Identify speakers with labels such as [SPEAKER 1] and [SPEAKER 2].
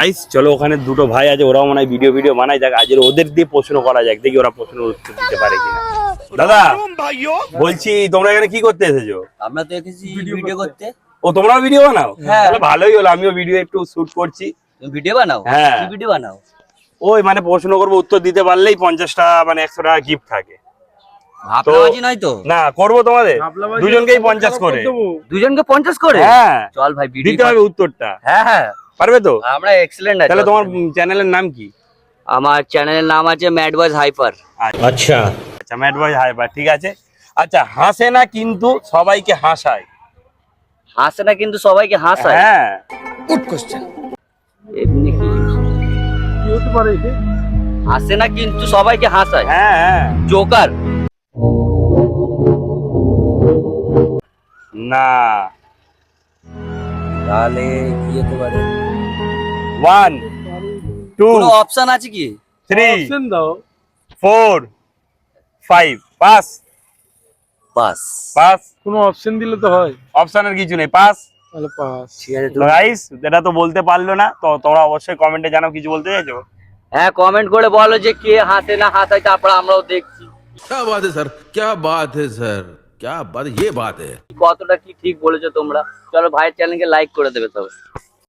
[SPEAKER 1] Guys চলো ওখানে দুটো ভাই আছে, ওরাও মনে হয় ভিডিও বানায়, যাক আজ ওদের দিয়ে প্রশ্ন করা যাক, দেখি ওরা প্রশ্ন উত্তর দিতে পারে কিনা। দাদা বলছি তোমরা এখানে কি করতে এসেছো?
[SPEAKER 2] আমরা তো এসেছি ভিডিও করতে।
[SPEAKER 1] ও তোমরাও ভিডিও বানাও?
[SPEAKER 2] হ্যাঁ।
[SPEAKER 1] তাহলে ভালোই হলো, আমিও ভিডিও একটু শুট করছি।
[SPEAKER 2] তুমি ভিডিও বানাও?
[SPEAKER 1] হ্যাঁ।
[SPEAKER 2] কি ভিডিও বানাও?
[SPEAKER 1] ওই মানে প্রশ্ন করবো, উত্তর দিতে পারলেই 50 টাকা মানে 100 টাকা গিফট থাকে।
[SPEAKER 2] ভাবলাবাজি নয় তো?
[SPEAKER 1] না করবো তোমাদের দুজনকেই 50 করে।
[SPEAKER 2] দুজনকে 50 করে?
[SPEAKER 1] হ্যাঁ
[SPEAKER 2] চল ভাই ভিডিও
[SPEAKER 1] দিতে হবে উত্তরটা।
[SPEAKER 2] হ্যাঁ হ্যাঁ
[SPEAKER 1] পারবে তো?
[SPEAKER 2] আমরা এক্সেলেন্ট আছি।
[SPEAKER 1] তাহলে তোমার চ্যানেলের নাম কি?
[SPEAKER 2] আমার চ্যানেলের নাম আছে ম্যাড বয়েজ হাইপার।
[SPEAKER 1] আচ্ছা আচ্ছা, ম্যাড বয়েজ হাইপার, ঠিক আছে। আচ্ছা, হাসে না কিন্তু সবাইকে হাসায়।
[SPEAKER 2] হাসে না কিন্তু সবাইকে হাসায়?
[SPEAKER 1] হ্যাঁ।
[SPEAKER 2] Good question. এমনি কি
[SPEAKER 3] হতে পারে?
[SPEAKER 2] হাসে না কিন্তু সবাইকে হাসায়?
[SPEAKER 1] হ্যাঁ হ্যাঁ।
[SPEAKER 2] জোকার?
[SPEAKER 1] না।
[SPEAKER 2] তাহলে কি হতে পারে?
[SPEAKER 1] 1 2
[SPEAKER 2] কোনো অপশন আছে কি?
[SPEAKER 1] 3
[SPEAKER 3] অপশন দাও।
[SPEAKER 1] 4 5 পাস
[SPEAKER 2] বাস।
[SPEAKER 1] পাস।
[SPEAKER 3] কোনো অপশন দিলে তো হয়।
[SPEAKER 1] অপশনের কিছু নেই, পাস।
[SPEAKER 3] তাহলে পাস।
[SPEAKER 2] ঠিক আছে
[SPEAKER 1] তো গাইস এটা তো বলতে পারলো না, তো তোমরা অবশ্যই কমেন্টে জানাও কিছু বলতে চাইছো।
[SPEAKER 2] হ্যাঁ কমেন্ট করে বলো যে কে হাসে না হাসায়, তারপর আমরাও দেখছি
[SPEAKER 4] क्या बात है सर, क्या बात है सर, क्या बात, ये बात है।
[SPEAKER 2] কতটা কি ঠিক বলেছো তোমরা। চলো ভাইয়ের চ্যানেলকে লাইক করে দেবে তবে।